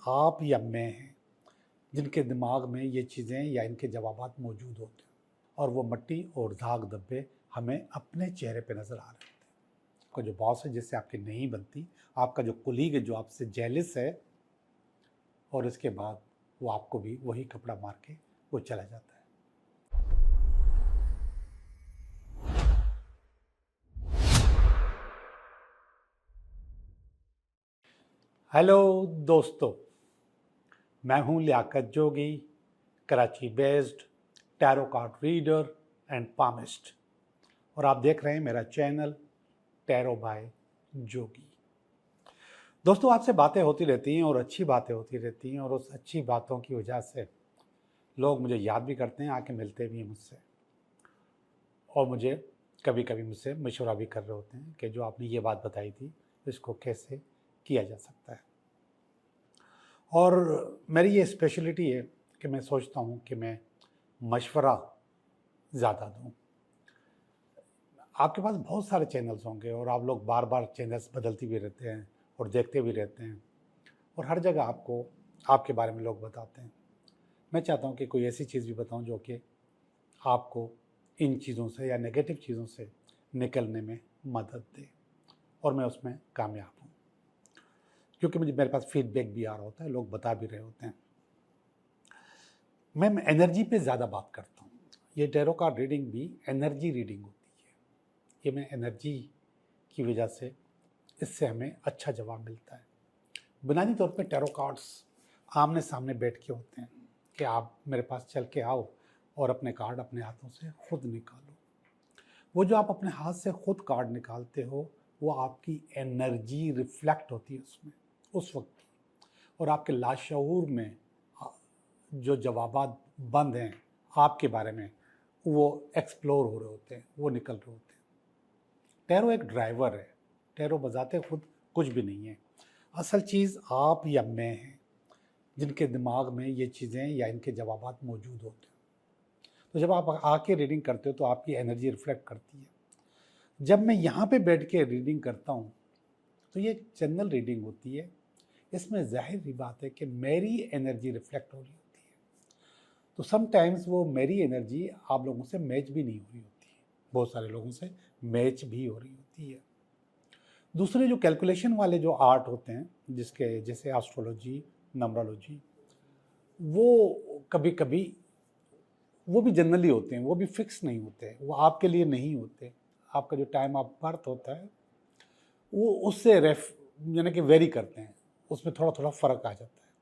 आप या मैं हैं जिनके दिमाग में ये चीज़ें या इनके जवाबात मौजूद होते हैं और वो मट्टी और दाग धब्बे हमें अपने चेहरे पे नज़र आ रहे होते हैं। आपका जो बॉस है जिससे आपकी नहीं बनती, आपका जो कुलीग है जो आपसे जेलिस है, और इसके बाद वो आपको भी वही कपड़ा मार के वो चला जाता है। हेलो दोस्तों, मैं हूं Liyaqat Jogi, Karachi based tarot card reader and palmist, और आप देख रहे हैं मेरा चैनल टैरो बाय जोगी। दोस्तों, आपसे बातें होती रहती हैं और अच्छी बातें होती रहती हैं, और उस अच्छी बातों की वजह से लोग मुझे याद भी करते हैं, आके मिलते भी हैं मुझसे, और मुझे कभी कभी मुझसे मशवरा भी कर रहे होते हैं कि जो आपने ये बात बताई थी इसको कैसे किया जा सकता है। और मेरी ये स्पेशलिटी है कि मैं सोचता हूँ कि मैं मशवरा ज़्यादा दूँ। आपके पास बहुत सारे चैनल्स होंगे और आप लोग बार बार चैनल्स बदलती भी रहते हैं और देखते भी रहते हैं, और हर जगह आपको आपके बारे में लोग बताते हैं। मैं चाहता हूँ कि कोई ऐसी चीज़ भी बताऊँ जो कि आपको इन चीज़ों से या नेगेटिव चीज़ों से निकलने में मदद दे, और मैं उसमें कामयाब हूँ, क्योंकि मेरे पास फीडबैक भी आ रहा होता है, लोग बता भी रहे होते हैं। मैं एनर्जी पे ज़्यादा बात करता हूँ। ये टैरो कार्ड रीडिंग भी एनर्जी रीडिंग होती है। ये मैं एनर्जी की वजह से इससे हमें अच्छा जवाब मिलता है। बुनियादी तौर पे टैरो कार्ड्स आमने सामने बैठ के होते हैं कि आप मेरे पास चल के आओ और अपने कार्ड अपने हाथों से खुद निकालो। वो जो आप अपने हाथ से खुद कार्ड निकालते हो वो आपकी एनर्जी रिफ्लेक्ट होती है उसमें उस वक्त की, और आपके लाशऊर में जो जवाबात बंद हैं आपके बारे में वो एक्सप्लोर हो रहे होते हैं, वो निकल रहे होते हैं। टैरो एक ड्राइवर है। टैरो बजाते खुद कुछ भी नहीं है। असल चीज़ आप या मैं हैं जिनके दिमाग में ये चीज़ें या इनके जवाबात मौजूद होते हैं। तो जब आप आके रीडिंग करते हो तो आपकी एनर्जी रिफ्लेक्ट करती है। जब मैं यहाँ पे बैठ के रीडिंग करता हूँ तो ये जनरल रीडिंग होती है। इसमें जाहिर सी बात है कि मेरी एनर्जी रिफ्लेक्ट हो रही होती है, तो समटाइम्स वो मेरी एनर्जी आप लोगों से मैच भी नहीं हो रही होती है, बहुत सारे लोगों से मैच भी हो रही होती है। दूसरे जो कैलकुलेशन वाले जो आर्ट होते हैं जिसके जैसे एस्ट्रोलॉजी, नंबरोलॉजी, वो कभी कभी वो भी जनरली होते हैं, वो भी फिक्स नहीं होते, वो आपके लिए नहीं होते। आपका जो टाइम ऑफ बर्थ होता है वो उससे यानी कि वेरी करते हैं, उसमें थोड़ा थोड़ा फ़र्क आ जाता है।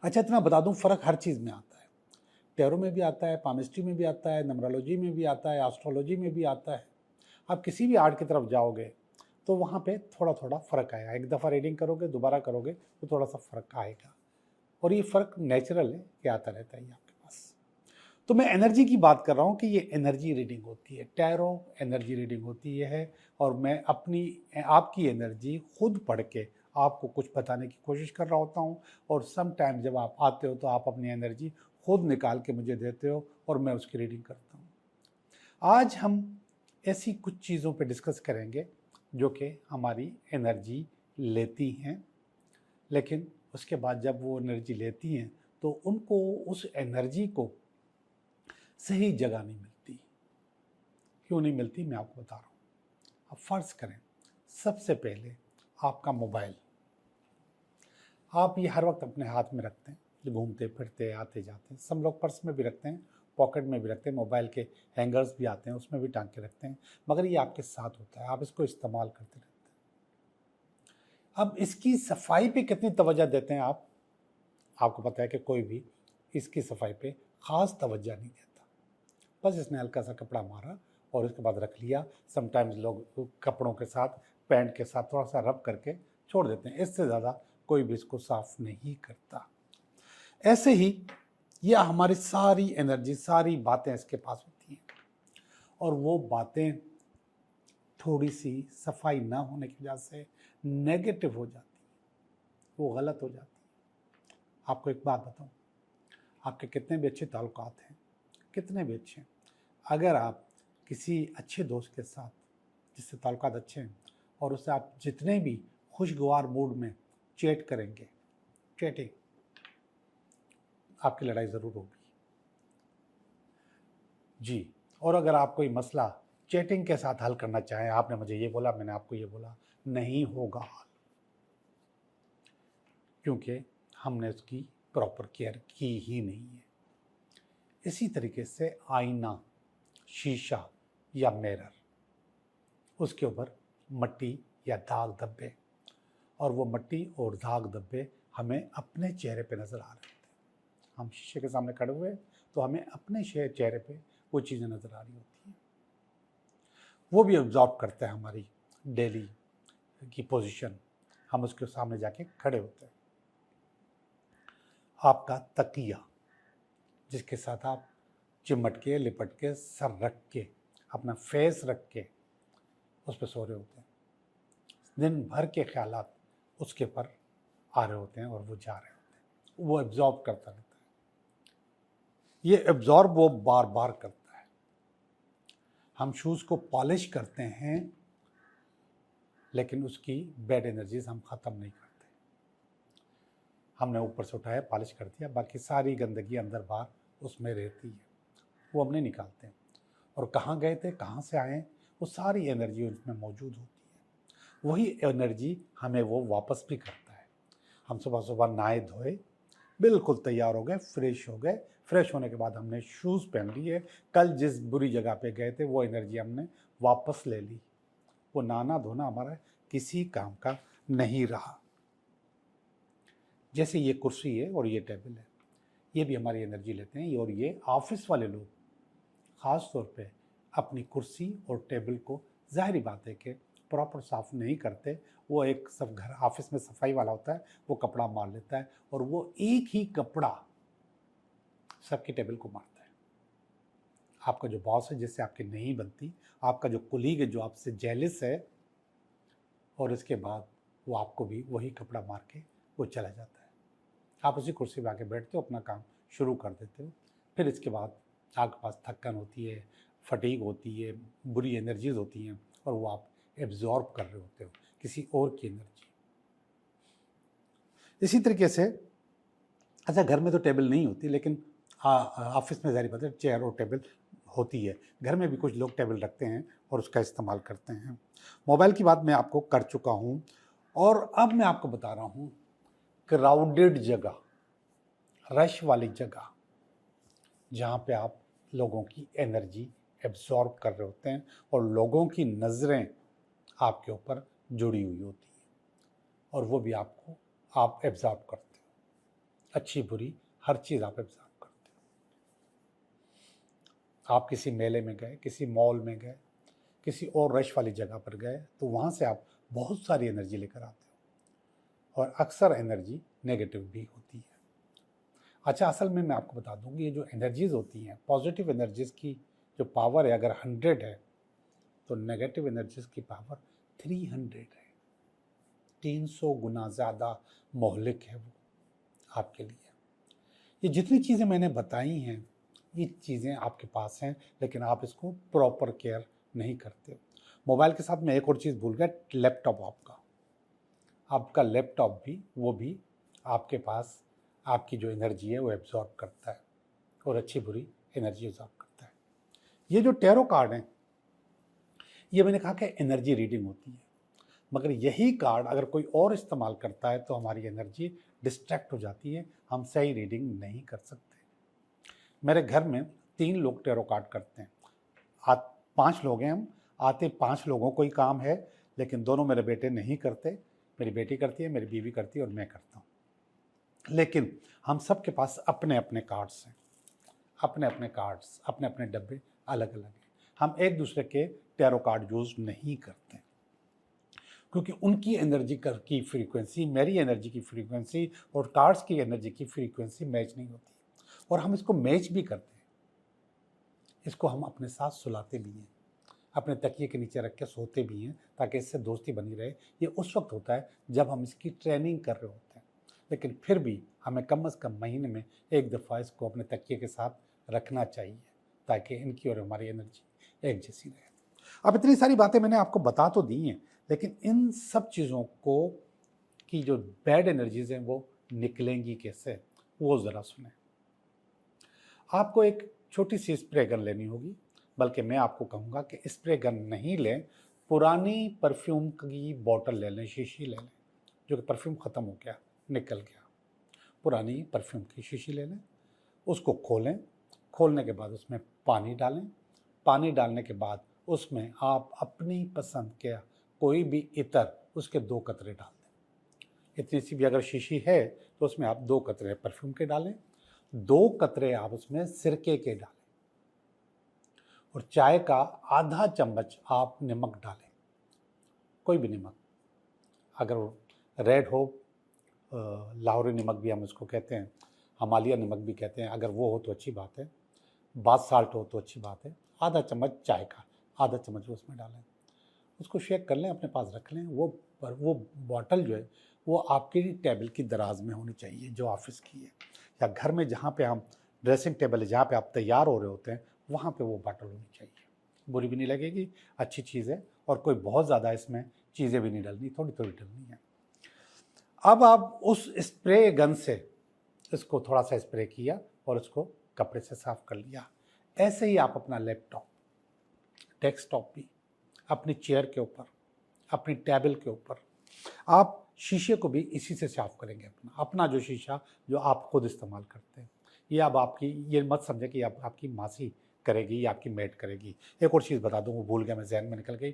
अच्छा, इतना बता दूं, फ़र्क हर चीज़ में आता है। टैरो में भी आता है, पामिस्ट्री में भी आता है, नंबरोलॉजी में भी आता है, एस्ट्रोलॉजी में भी आता है। आप किसी भी आर्ट की तरफ जाओगे तो वहाँ पे थोड़ा थोड़ा फ़र्क आएगा। एक दफ़ा रीडिंग करोगे, दोबारा करोगे तो थोड़ा सा फ़र्क आएगा, और ये फ़र्क नेचुरल है कि आता रहता है आपके पास। तो मैं एनर्जी की बात कर रहा हूँ कि ये एनर्जी रीडिंग होती है, टैरो एनर्जी रीडिंग होती है, और मैं अपनी आपकी एनर्जी खुद पढ़ के आपको कुछ बताने की कोशिश कर रहा होता हूँ, और सम टाइम जब आप आते हो तो आप अपनी एनर्जी खुद निकाल के मुझे देते हो और मैं उसकी रीडिंग करता हूँ। आज हम ऐसी कुछ चीज़ों पे डिस्कस करेंगे जो कि हमारी एनर्जी लेती हैं, लेकिन उसके बाद जब वो एनर्जी लेती हैं तो उनको उस एनर्जी को सही जगह नहीं मिलती। क्यों नहीं मिलती, मैं आपको बता रहा हूँ। अब फ़र्ज़ करें, सबसे पहले आपका मोबाइल, आप ये हर वक्त अपने हाथ में रखते हैं, घूमते फिरते आते जाते हैं। सब लोग पर्स में भी रखते हैं, पॉकेट में भी रखते हैं, मोबाइल के हैंगर्स भी आते हैं उसमें भी टांग के रखते हैं, मगर ये आपके साथ होता है, आप इसको इस्तेमाल करते रहते हैं। अब इसकी सफाई पे कितनी तवज्जो देते हैं आप? आपको पता है कि कोई भी इसकी सफाई पे ख़ास तवज्जो नहीं देता। बस इसने हल्का सा कपड़ा मारा और उसके बाद रख लिया। समटाइम्स लोग कपड़ों के साथ, पैंट के साथ थोड़ा सा रब करके छोड़ देते हैं, इससे ज़्यादा कोई भी इसको साफ नहीं करता। ऐसे ही ये हमारी सारी एनर्जी, सारी बातें इसके पास होती हैं, और वो बातें थोड़ी सी सफाई ना होने की वजह से नेगेटिव हो जाती, वो गलत हो जाती। आपको एक बात बताऊं, आपके कितने भी अच्छे ताल्लुकात हैं, कितने भी अच्छे हैं, अगर आप किसी अच्छे दोस्त के साथ जिससे ताल्लुकात अच्छे हैं और उससे आप जितने भी खुशगवार मूड में चैट करेंगे, चैटिंग, आपकी लड़ाई ज़रूर होगी जी। और अगर आप कोई मसला चैटिंग के साथ हल करना चाहें, आपने मुझे ये बोला, मैंने आपको ये बोला, नहीं होगा हल, क्योंकि हमने उसकी प्रॉपर केयर की ही नहीं है। इसी तरीके से आईना, शीशा या मिरर, उसके ऊपर मट्टी या दाग धब्बे, और वो मट्टी और दाग धब्बे हमें अपने चेहरे पे नज़र आ रहे होते हैं। हम शीशे के सामने खड़े हुए तो हमें अपने चेहरे पे वो चीज़ें नज़र आ रही होती हैं। वो भी ऑब्जॉर्व करता है हमारी डेली की पोजीशन, हम उसके सामने जाके खड़े होते हैं। आपका तकिया, जिसके साथ आप चिमट के, लिपट के, सर रख के, अपना फेस रख के उस पर सो रहे होते हैं, दिन भर के ख्यालात उसके पर आ रहे होते हैं और वो जा रहे होते हैं, वो एब्जॉर्ब करता रहता है। ये एब्जॉर्ब वो बार बार करता है। हम शूज़ को पॉलिश करते हैं, लेकिन उसकी बैड एनर्जीज हम ख़त्म नहीं करते। हमने ऊपर से उठाया, पॉलिश कर दिया, बाकी सारी गंदगी अंदर बाहर उसमें रहती है, वो हम नहीं निकालते हैं। और कहाँ गए थे, कहाँ से आए, वो सारी एनर्जी उसमें मौजूद होती है। वही एनर्जी हमें वो वापस भी करता है। हम सुबह सुबह नहाए धोए, बिल्कुल तैयार हो गए, फ्रेश हो गए, फ्रेश होने के बाद हमने शूज़ पहन लिए, कल जिस बुरी जगह पे गए थे वो एनर्जी हमने वापस ले ली। वो नहाना धोना हमारा किसी काम का नहीं रहा। जैसे ये कुर्सी है और ये टेबल है, ये भी हमारी एनर्जी लेते हैं। और ये ऑफिस वाले लोग ख़ास तौर पे अपनी कुर्सी और टेबल को, ज़ाहिर बात है कि प्रॉपर साफ़ नहीं करते। वो एक सब घर ऑफिस में सफाई वाला होता है, वो कपड़ा मार लेता है और वो एक ही कपड़ा सबकी टेबल को मारता है। आपका जो बॉस है, जिससे आपकी नहीं बनती, आपका जो कुलीग है जो आपसे जेलस है, और इसके बाद वो आपको भी वही कपड़ा मार के वो चला जाता है। आप उसी कुर्सी पे आके बैठते हो, अपना काम शुरू कर देते हो। फिर इसके बाद आपके पास थक्कन होती है, फटीग होती है, बुरी एनर्जीज होती हैं, और वो आप एब्जॉर्ब कर रहे होते हो किसी और की एनर्जी। इसी तरीके से, अच्छा घर में तो टेबल नहीं होती, लेकिन ऑफिस में ज़ाहिर बात है चेयर और टेबल होती है। घर में भी कुछ लोग टेबल रखते हैं और उसका इस्तेमाल करते हैं। मोबाइल की बात मैं आपको कर चुका हूँ, और अब मैं आपको बता रहा हूँ क्राउडेड जगह, रश वाली जगह, जहाँ पे आप लोगों की एनर्जी एब्जॉर्ब कर रहे होते हैं और लोगों की नज़रें आपके ऊपर जुड़ी हुई होती हैं, और वो भी आप एब्जॉर्ब करते हो। अच्छी बुरी हर चीज़ आप एब्जॉर्ब करते हो। आप किसी मेले में गए, किसी मॉल में गए, किसी और रश वाली जगह पर गए, तो वहाँ से आप बहुत सारी एनर्जी लेकर आते हो, और अक्सर एनर्जी नेगेटिव भी होती है। अच्छा, असल में मैं आपको बता दूँ कि ये जो एनर्जीज़ होती हैं, पॉजिटिव एनर्जीज़ की जो पावर है, अगर 100 है तो नेगेटिव एनर्जीज़ की पावर 300 है। 300 गुना ज़्यादा मोहलिक है वो आपके लिए। ये जितनी चीज़ें मैंने बताई हैं, ये चीज़ें आपके पास हैं, लेकिन आप इसको प्रॉपर केयर नहीं करते हो। मोबाइल के साथ मैं एक और चीज़ भूल गया, लैपटॉप आपका लैपटॉप भी, वो भी आपके पास आपकी जो एनर्जी है वो एब्जॉर्ब करता है, और अच्छी बुरी एनर्जी एब्जॉर्ब करता है। ये जो टैरो कार्ड हैं, ये मैंने कहा कि एनर्जी रीडिंग होती है, मगर यही कार्ड अगर कोई और इस्तेमाल करता है तो हमारी एनर्जी डिस्ट्रैक्ट हो जाती है, हम सही रीडिंग नहीं कर सकते। मेरे घर में 3 लोग टैरो कार्ड करते हैं। 5 लोग हैं हम, आते 5 लोगों को ही काम है, लेकिन दोनों मेरे बेटे नहीं करते। मेरी बेटी करती है, मेरी बीवी करती है, और मैं करता हूँ। लेकिन हम सब के पास अपने अपने कार्ड्स हैं, अपने अपने कार्ड्स, अपने अपने डब्बे अलग अलग हैं। हम एक दूसरे के टैरो कार्ड यूज़ नहीं करते, क्योंकि उनकी एनर्जी की फ्रीक्वेंसी, मेरी एनर्जी की फ्रीक्वेंसी और कार्ड्स की एनर्जी की फ्रीक्वेंसी मैच नहीं होती, और हम इसको मैच भी करते हैं। इसको हम अपने साथ सुलाते भी हैं, अपने तकिए के नीचे रख के सोते भी हैं, ताकि इससे दोस्ती बनी रहे। ये उस वक्त होता है जब हम इसकी ट्रेनिंग कर रहे होते हैं, लेकिन फिर भी हमें कम से कम महीने में एक दफ़ा इसको अपने तकिए के साथ रखना चाहिए, ताकि इनकी और हमारी एनर्जी एक जैसी रहे। अब इतनी सारी बातें मैंने आपको बता तो दी हैं, लेकिन इन सब चीज़ों को की जो बैड एनर्जीज़ हैं वो निकलेंगी कैसे, वो ज़रा सुने। आपको एक छोटी सी स्प्रे गन लेनी होगी, बल्कि मैं आपको कहूँगा कि स्प्रे गन नहीं लें, पुरानी परफ्यूम की बोतल ले लें, शीशी ले लें, जो कि परफ्यूम ख़त्म हो गया, निकल गया, पुरानी परफ्यूम की शीशी ले लें, उसको खोलें, खोलने के बाद उसमें पानी डालें, पानी डालने के बाद उसमें आप अपनी पसंद के कोई भी इत्र उसके 2 कतरे डाल दें। इतनी सी भी अगर शीशी है तो उसमें आप 2 कतरे परफ्यूम के डालें, 2 कतरे आप उसमें सिरके के डालें, और चाय का आधा चम्मच आप नमक डालें, कोई भी नमक, अगर रेड हो, लाहौरी नमक भी हम उसको कहते हैं, हिमालय नमक भी कहते हैं, अगर वो हो तो अच्छी बात है, बाथ साल्ट हो तो अच्छी बात है, आधा चम्मच चाय का, आधा चम्मच उसमें डालें, उसको शेक कर लें, अपने पास रख लें। वो बॉटल जो है वो आपकी टेबल की दराज में होनी चाहिए, जो ऑफिस की है, या घर में जहाँ पे हम ड्रेसिंग टेबल है, जहाँ पे आप तैयार हो रहे होते हैं, वहाँ पे वो बॉटल होनी चाहिए। बुरी भी नहीं लगेगी, अच्छी चीज़ है, और कोई बहुत ज़्यादा इसमें चीज़ें भी नहीं डालनी, थोड़ी थोड़ी डालनी है। अब आप उस स्प्रे गन से इसको थोड़ा सा स्प्रे किया और उसको कपड़े से साफ कर लिया। ऐसे ही आप अपना लैपटॉप, डेस्कटॉप भी, अपनी चेयर के ऊपर, अपनी टेबल के ऊपर, आप शीशे को भी इसी से साफ करेंगे। अपना जो शीशा जो आप खुद इस्तेमाल करते हैं, ये अब आपकी, ये मत समझे कि अब आपकी मासी करेगी या आपकी मेड करेगी। एक और चीज़ बता दूं, वो भूल गया, मैं जहन में निकल गई।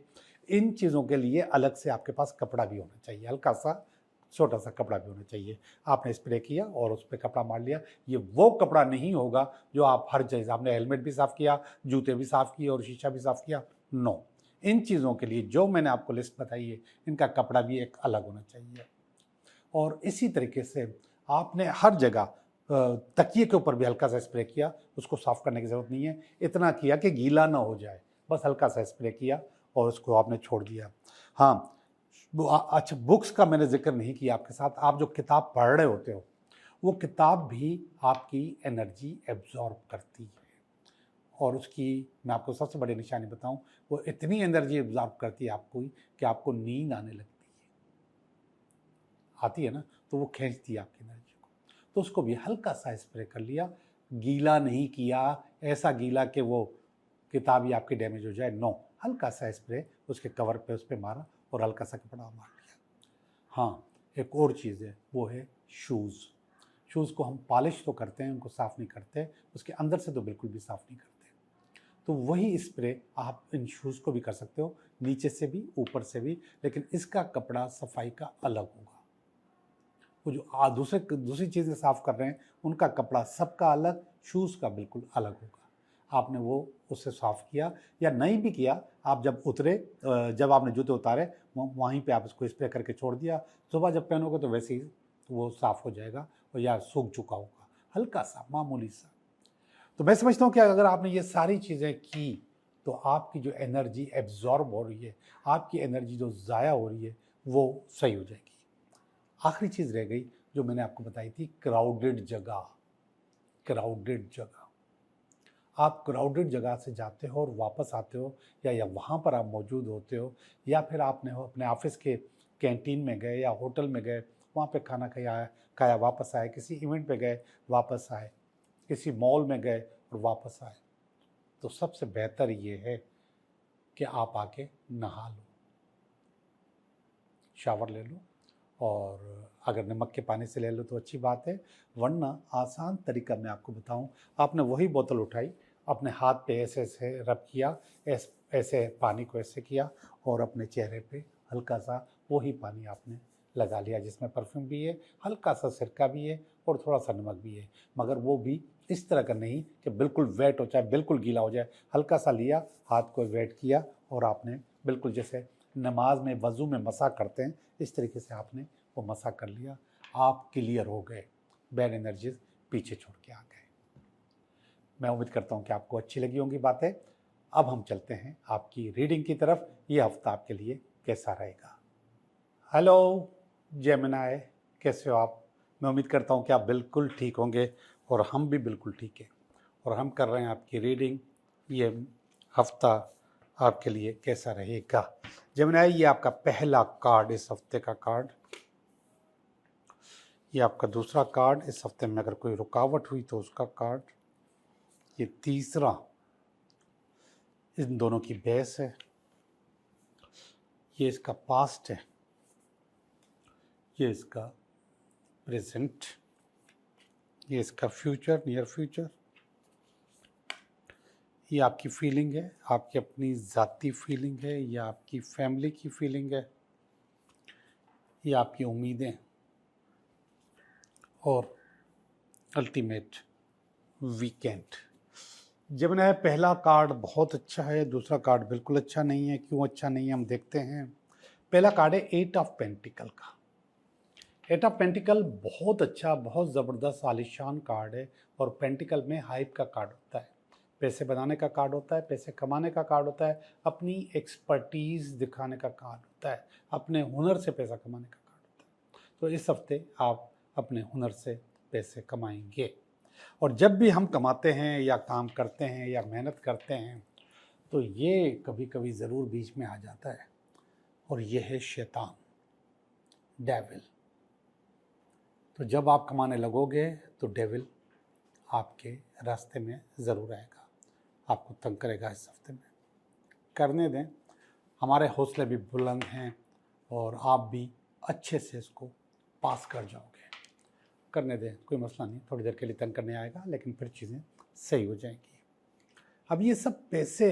इन चीज़ों के लिए अलग से आपके पास कपड़ा भी होना चाहिए, हल्का सा छोटा सा कपड़ा भी होना चाहिए। आपने स्प्रे किया और उस पर कपड़ा मार लिया, ये वो कपड़ा नहीं होगा जो आप हर चीज़, आपने हेलमेट भी साफ़ किया, जूते भी साफ़ किए और शीशा भी साफ़ किया, नो। इन चीज़ों के लिए जो मैंने आपको लिस्ट बताई है, इनका कपड़ा भी एक अलग होना चाहिए। और इसी तरीके से आपने हर जगह तकिए के ऊपर भी हल्का सा स्प्रे किया, उसको साफ़ करने की ज़रूरत नहीं है, इतना किया कि गीला ना हो जाए, बस हल्का सा स्प्रे किया और उसको आपने छोड़ दिया। हाँ, अच्छा, बुक्स का मैंने जिक्र नहीं किया आपके साथ। आप जो किताब पढ़ रहे होते हो, वो किताब भी आपकी एनर्जी एब्जॉर्ब करती है, और उसकी मैं आपको सबसे बड़ी निशानी बताऊं, वो इतनी एनर्जी एब्जॉर्ब करती है आपको कि आपको नींद आने लगती है, आती है ना, तो वो खींचती है आपकी एनर्जी को। तो उसको भी हल्का सा स्प्रे कर लिया, गीला नहीं किया, ऐसा गीला कि वो किताब ही आपकी डैमेज हो जाए, नो, हल्का सा स्प्रे उसके कवर पे उस पर मारा और हल्का सा कपड़ा मार लिया। हाँ, एक और चीज़ है, वो है शूज़। शूज़ को हम पॉलिश तो करते हैं, उनको साफ़ नहीं करते, उसके अंदर से तो बिल्कुल भी साफ़ नहीं करते। तो वही स्प्रे आप इन शूज़ को भी कर सकते हो, नीचे से भी ऊपर से भी, लेकिन इसका कपड़ा सफाई का अलग होगा। वो जो दूसरी चीज़ें साफ़ कर रहे हैं, उनका कपड़ा सबका अलग, शूज़ का बिल्कुल अलग होगा। आपने वो उससे साफ़ किया या नहीं भी किया, आप जब उतरे, जब आपने जूते उतारे, वहीं पे आप इसको स्प्रे करके छोड़ दिया, सुबह जब पहनोगे तो वैसे ही वो साफ़ हो जाएगा, और या सूख चुका होगा, हल्का सा, मामूली सा। तो मैं समझता हूँ कि अगर आपने ये सारी चीज़ें की, तो आपकी जो एनर्जी एब्जॉर्ब हो रही है, आपकी एनर्जी जो ज़ाया हो रही है, वो सही हो जाएगी। आखिरी चीज़ रह गई जो मैंने आपको बताई थी, क्राउडेड जगह। क्राउडेड जगह, आप क्राउडेड जगह से जाते हो और वापस आते हो, या वहाँ पर आप मौजूद होते हो, या फिर आपने अपने ऑफिस के कैंटीन में गए या होटल में गए, वहाँ पे खाना खाया वापस आए, किसी इवेंट पे गए वापस आए, किसी मॉल में गए और वापस आए, तो सबसे बेहतर ये है कि आप आके नहा लो, शावर ले लो, और अगर नमक के पानी से ले लो तो अच्छी बात है, वरना आसान तरीका मैं आपको बताऊं, आपने वही बोतल उठाई, अपने हाथ पे ऐसे ऐसे रब किया, ऐसे पानी को ऐसे किया, और अपने चेहरे पे हल्का सा वही पानी आपने लगा लिया, जिसमें परफ्यूम भी है, हल्का सा सिरका भी है, और थोड़ा सा नमक भी है, मगर वो भी इस तरह का नहीं कि बिल्कुल वेट हो जाए, बिल्कुल गीला हो जाए, हल्का सा लिया, हाथ को वेट किया, और आपने बिल्कुल जैसे नमाज में वज़ू में मसा करते हैं, इस तरीके से आपने वो मसा कर लिया, आप क्लियर हो गए, बैड एनर्जीज पीछे छोड़ के आ गए। मैं उम्मीद करता हूँ कि आपको अच्छी लगी होंगी बातें। अब हम चलते हैं आपकी रीडिंग की तरफ। ये हफ्ता आपके लिए कैसा रहेगा? हेलो जेमिनाई, कैसे हो आप? मैं उम्मीद करता हूँ कि आप बिल्कुल ठीक होंगे, और हम भी बिल्कुल ठीक हैं, और हम कर रहे हैं आपकी रीडिंग। ये हफ्ता आपके लिए कैसा रहेगा? जेमिनाई, ये आपका पहला कार्ड, इस हफ्ते का कार्ड, ये आपका दूसरा कार्ड। इस हफ्ते में अगर कोई रुकावट हुई तो उसका कार्ड। ये तीसरा, इन दोनों की बहस है। ये इसका पास्ट है, ये इसका प्रेजेंट, ये इसका फ्यूचर, नियर फ्यूचर। ये आपकी फीलिंग है, आपकी अपनी ज़ाती फीलिंग है, या आपकी फैमिली की फीलिंग है, ये आपकी उम्मीदें, और अल्टीमेट वीकेंड। जब है पहला कार्ड बहुत अच्छा है, दूसरा कार्ड बिल्कुल अच्छा नहीं है। क्यों अच्छा नहीं है हम देखते हैं। पहला कार्ड है 8 ऑफ पेंटिकल का। 8 ऑफ पेंटिकल बहुत अच्छा, बहुत ज़बरदस्त आलिशान कार्ड है, और पेंटिकल में हाइप का कार्ड होता है, पैसे बनाने का कार्ड होता है, पैसे कमाने का कार्ड होता है, अपनी एक्सपर्टीज़ दिखाने का कार्ड होता है, अपने हुनर से पैसा कमाने का कार्ड होता है। तो इस हफ्ते आप अपने हुनर से पैसे कमाएंगे। और जब भी हम कमाते हैं या काम करते हैं या मेहनत करते हैं तो ये कभी कभी ज़रूर बीच में आ जाता है, और ये है शैतान, डेविल। तो जब आप कमाने लगोगे तो डेविल आपके रास्ते में ज़रूर आएगा, आपको तंग करेगा। इस हफ्ते में करने दें, हमारे हौसले भी बुलंद हैं और आप भी अच्छे से इसको पास कर जाओगे। करने दें, कोई मसला नहीं, थोड़ी देर के लिए तंग करने आएगा लेकिन फिर चीज़ें सही हो जाएंगी। अब ये सब पैसे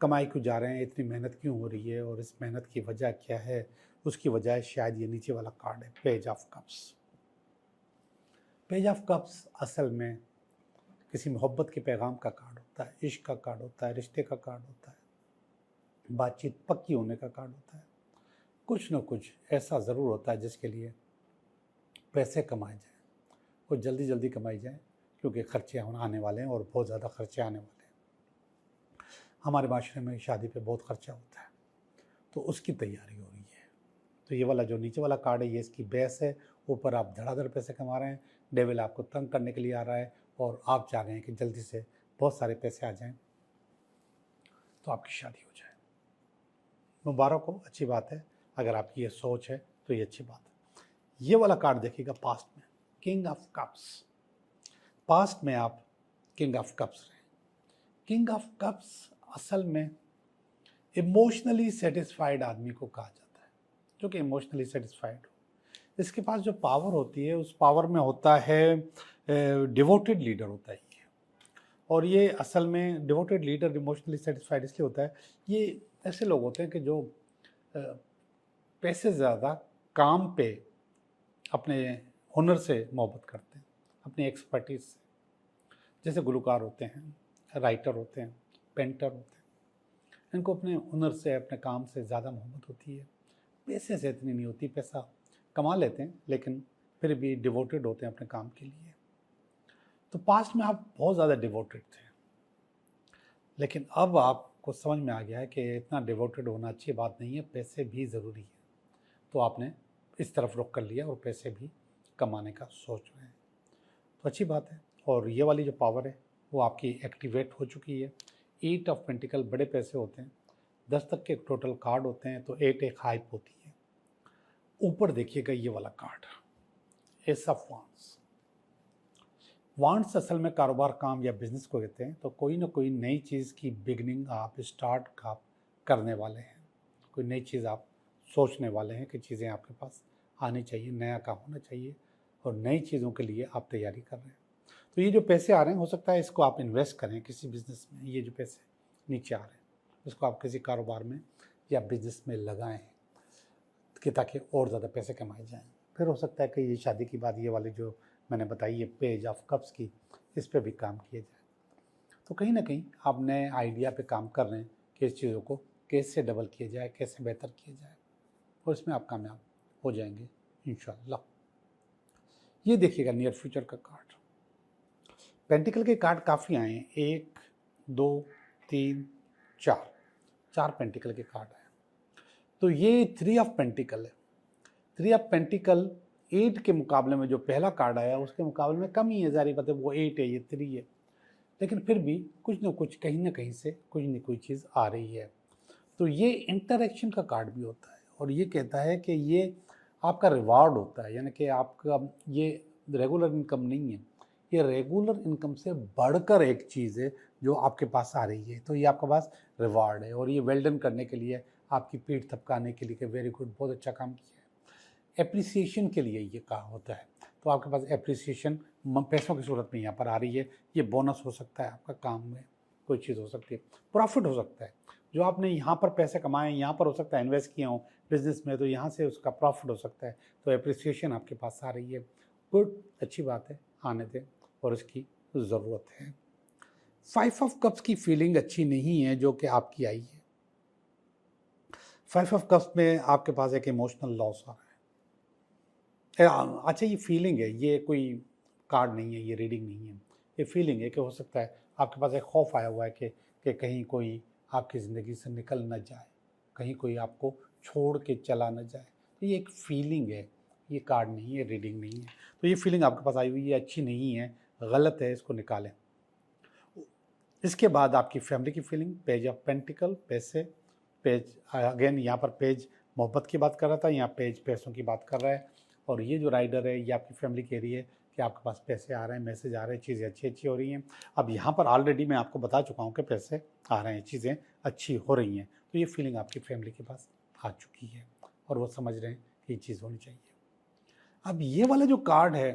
कमाई क्यों जा रहे हैं, इतनी मेहनत क्यों हो रही है, और इस मेहनत की वजह क्या है, उसकी वजह है शायद ये नीचे वाला कार्ड है, page of cups. Page of cups असल में किसी मोहब्बत के पैगाम का कार्ड होता है, इश्क का कार्ड होता है, रिश्ते का कार्ड होता है, बातचीत पक्की होने का कार्ड होता है। कुछ न कुछ ऐसा ज़रूर होता है जिसके लिए पैसे कमाए जाएँ, और जल्दी जल्दी कमाई जाए, क्योंकि खर्चे आने वाले हैं और बहुत ज़्यादा खर्चे आने वाले हैं। हमारे माशरे में शादी पे बहुत खर्चा होता है, तो उसकी तैयारी हो रही है। तो ये वाला जो नीचे वाला कार्ड है, ये इसकी बेस है। ऊपर आप धड़ाधड़ पैसे कमा रहे हैं, डेविल आपको तंग करने के लिए आ रहा है, और आप चाह रहे हैं कि जल्दी से बहुत सारे पैसे आ जाएं तो आपकी शादी हो जाए। मुबारक हो, अच्छी बात है। अगर आपकी ये सोच है तो ये अच्छी बात है। ये वाला कार्ड देखिएगा पास्ट में, किंग ऑफ कप्स। पास्ट में आप किंग ऑफ कप्स रहे। किंग ऑफ कप्स असल में इमोशनली सेटिस्फाइड आदमी को कहा जाता है, जो कि इमोशनली सेटिस्फाइड हो। इसके पास जो पावर होती है, उस पावर में होता है डिवोटेड लीडर होता है ये। और ये असल में डिवोटेड लीडर इमोशनली सेटिस्फाइड इसलिए होता है, ये ऐसे लोग होते हैं कि जो पैसे ज़्यादा काम पे अपने हुनर से मोहब्बत करते हैं, अपनी एक्सपर्टीज से। जैसे गुलकार होते हैं, राइटर होते हैं, पेंटर होते हैं, इनको अपने हुनर से, अपने काम से ज़्यादा मोहब्बत होती है, पैसे से इतनी नहीं होती। पैसा कमा लेते हैं लेकिन फिर भी डिवोटेड होते हैं अपने काम के लिए। तो पास्ट में आप बहुत ज़्यादा डिवोटेड थे, लेकिन अब आपको समझ में आ गया है कि इतना डिवोटेड होना अच्छी बात नहीं है, पैसे भी ज़रूरी है। तो आपने इस तरफ रुख कर लिया और पैसे भी कमाने का सोच रहे हैं, तो अच्छी बात है। और ये वाली जो पावर है वो आपकी एक्टिवेट हो चुकी है। 8 ऑफ पेंटिकल बड़े पैसे होते हैं, 10 तक के टोटल कार्ड होते हैं, तो 8 एक हाइप होती है। ऊपर देखिएगा ये वाला card, S of wands. Wands असल में कारोबार, काम या बिजनेस को कहते हैं। तो कोई ना कोई नई चीज़ की बिगनिंग आप स्टार्ट आप करने वाले हैं, कोई नई चीज़ आप सोचने वाले हैं कि चीज़ें आपके पास आनी चाहिए, नया काम होना चाहिए, और नई चीज़ों के लिए आप तैयारी कर रहे हैं। तो ये जो पैसे आ रहे हैं, हो सकता है इसको आप इन्वेस्ट करें किसी बिज़नेस में। ये जो पैसे नीचे आ रहे हैं इसको आप किसी कारोबार में या बिज़नेस में लगाएं कि ताकि और ज़्यादा पैसे कमाए जाएं। फिर हो सकता है कि ये शादी की बात, ये वाली जो मैंने बताई है पेज ऑफ कप्स की, इस पर भी काम किया जाए। तो कहीं ना कहीं आप नए आइडिया पे काम कर रहे हैं कि इस चीज़ों को कैसे डबल किया जाए, कैसे बेहतर किया जाए, और इसमें आप कामयाब हो जाएंगे इंशाल्लाह। ये देखिएगा नियर फ्यूचर का कार्ड। पेंटिकल के कार्ड काफ़ी आए हैं, 1 2 3 4 पेंटिकल के कार्ड आए। तो ये 3 ऑफ पेंटिकल है। 3 ऑफ पेंटिकल 8 के मुकाबले में जो पहला कार्ड आया उसके मुकाबले में कम ही है, जारी बात है, वो 8 है, ये 3 है, लेकिन फिर भी कुछ ना कुछ, कहीं ना कहीं से कुछ न कोई चीज़ आ रही है। तो ये इंटरेक्शन का कार्ड भी होता है, और ये कहता है कि ये आपका रिवार्ड होता है, यानी कि आपका ये रेगुलर इनकम नहीं है, ये रेगुलर इनकम से बढ़कर एक चीज़ है जो आपके पास आ रही है। तो ये आपके पास रिवार्ड है, और ये वेल डन करने के लिए, आपकी पीठ थपकाने के लिए कि वेरी गुड, बहुत अच्छा काम किया है, एप्रिसिएशन के लिए ये कहा होता है। तो आपके पास एप्रिसिएशन पैसों की सूरत में यहाँ पर आ रही है। ये बोनस हो सकता है, आपका काम में कोई चीज़ हो सकती है, प्रॉफिट हो सकता है, जो आपने यहाँ पर पैसे कमाए, यहाँ पर हो सकता है इन्वेस्ट किए हों बिजनेस में, तो यहाँ से उसका प्रॉफिट हो सकता है। तो एप्रिसिएशन आपके पास आ रही है, गुड, अच्छी बात है, आने दें, और इसकी ज़रूरत है। 5 ऑफ कप्स की फीलिंग अच्छी नहीं है जो कि आपकी आई है। 5 ऑफ कप्स में आपके पास एक इमोशनल लॉस आ रहा है। अच्छा, ये फीलिंग है, ये कोई कार्ड नहीं है, ये रीडिंग नहीं है, ये फीलिंग है कि हो सकता है आपके पास एक खौफ आया हुआ है कि कहीं कोई आपकी ज़िंदगी से निकल न जाए, कहीं कोई आपको छोड़ के चला न जाए। तो ये एक फीलिंग है, ये कार्ड नहीं है, रीडिंग नहीं है। तो ये फीलिंग आपके पास आई हुई है, अच्छी नहीं है, गलत है, इसको निकालें। इसके बाद आपकी फैमिली की फीलिंग, पेज ऑफ पेंटिकल, पैसे, पेज अगेन यहाँ पर पेज मोहब्बत की बात कर रहा था, यहाँ पेज पैसों की बात कर रहा है। और ये जो राइडर है, ये आपकी फैमिली कह रही है कि आपके पास पैसे आ रहे हैं, मैसेज आ रहे हैं, चीज़ें अच्छी अच्छी हो रही हैं। अब यहाँ पर ऑलरेडी मैं आपको बता चुका हूँ कि पैसे आ रहे हैं, चीज़ें अच्छी हो रही हैं। तो ये फीलिंग आपकी फैमिली के पास आ चुकी है, और वो समझ रहे हैं कि ये चीज़ होनी चाहिए। अब ये वाला जो कार्ड है,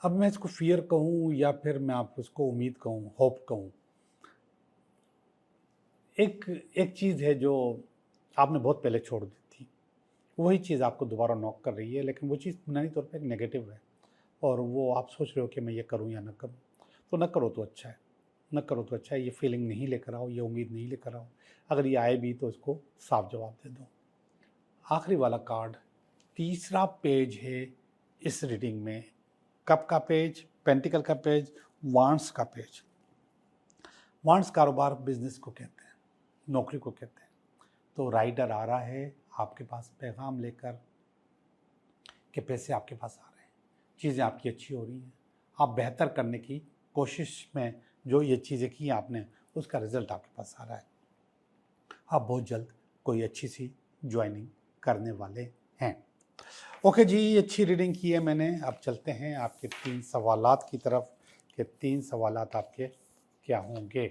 अब मैं इसको फियर कहूँ या फिर मैं आपको इसको उम्मीद कहूँ, होप कहूँ, एक चीज़ है जो आपने बहुत पहले छोड़ दी थी, वही चीज़ आपको दोबारा नॉक कर रही है, लेकिन वो चीज़ बुनियादी तौर पे एक नेगेटिव है, और वो आप सोच रहे हो कि मैं ये करूँ या ना करूँ। तो न करो तो अच्छा है, न करो तो अच्छा है। ये फीलिंग नहीं लेकर आओ, ये उम्मीद नहीं लेकर आओ। अगर ये आए भी तो इसको साफ जवाब दे दो। आखिरी वाला कार्ड, तीसरा पेज है इस रीडिंग में, कप का पेज, पेंटिकल का पेज, वांड्स का पेज। वांड्स कारोबार, बिजनेस को कहते हैं, नौकरी को कहते हैं। तो राइडर आ रहा है आपके पास पैगाम लेकर कि पैसे आपके पास आ रहे हैं, चीज़ें आपकी अच्छी हो रही हैं, आप बेहतर करने की कोशिश में जो ये चीज़ें की आपने, उसका रिजल्ट आपके पास आ रहा है। आप बहुत जल्द कोई अच्छी सी ज्वाइनिंग करने वाले हैं। ओके जी, अच्छी रीडिंग की है मैंने। अब चलते हैं आपके 3 सवालात की तरफ कि 3 सवालात आपके क्या होंगे।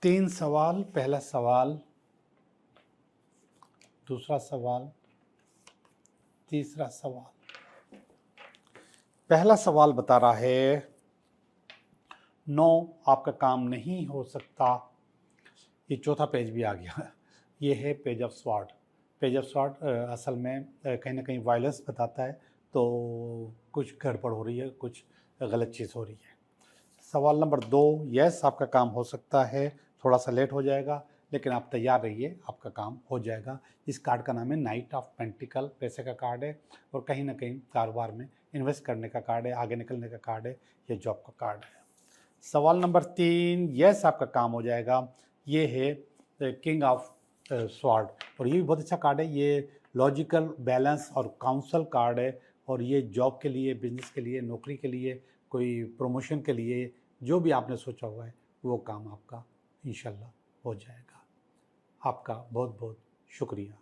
तीन सवाल, पहला सवाल, दूसरा सवाल, तीसरा सवाल। पहला सवाल बता रहा है, नो, आपका काम नहीं हो सकता। ये चौथा पेज भी आ गया, ये है page of sword. Page of sword असल में कहीं ना कहीं वायलेंस बताता है, तो कुछ गड़बड़ हो रही है, कुछ गलत चीज़ हो रही है। सवाल नंबर 2, यस, आपका काम हो सकता है, थोड़ा सा लेट हो जाएगा, लेकिन आप तैयार रहिए, आपका काम हो जाएगा। इस कार्ड का नाम है नाइट ऑफ पेंटिकल, पैसे का कार्ड है, और कहीं ना कहीं कारोबार में इन्वेस्ट करने का कार्ड है, आगे निकलने का कार्ड है, ये जॉब का कार्ड है। सवाल नंबर 3, यस, आपका काम हो जाएगा, ये है किंग ऑफ स्वॉर्ड, और ये भी बहुत अच्छा कार्ड है। ये लॉजिकल, बैलेंस और काउंसल कार्ड है, और ये जॉब के लिए, बिजनेस के लिए, नौकरी के लिए, कोई प्रमोशन के लिए, जो भी आपने सोचा हुआ है वो काम आपका इंशाल्लाह हो जाएगा। आपका बहुत बहुत शुक्रिया।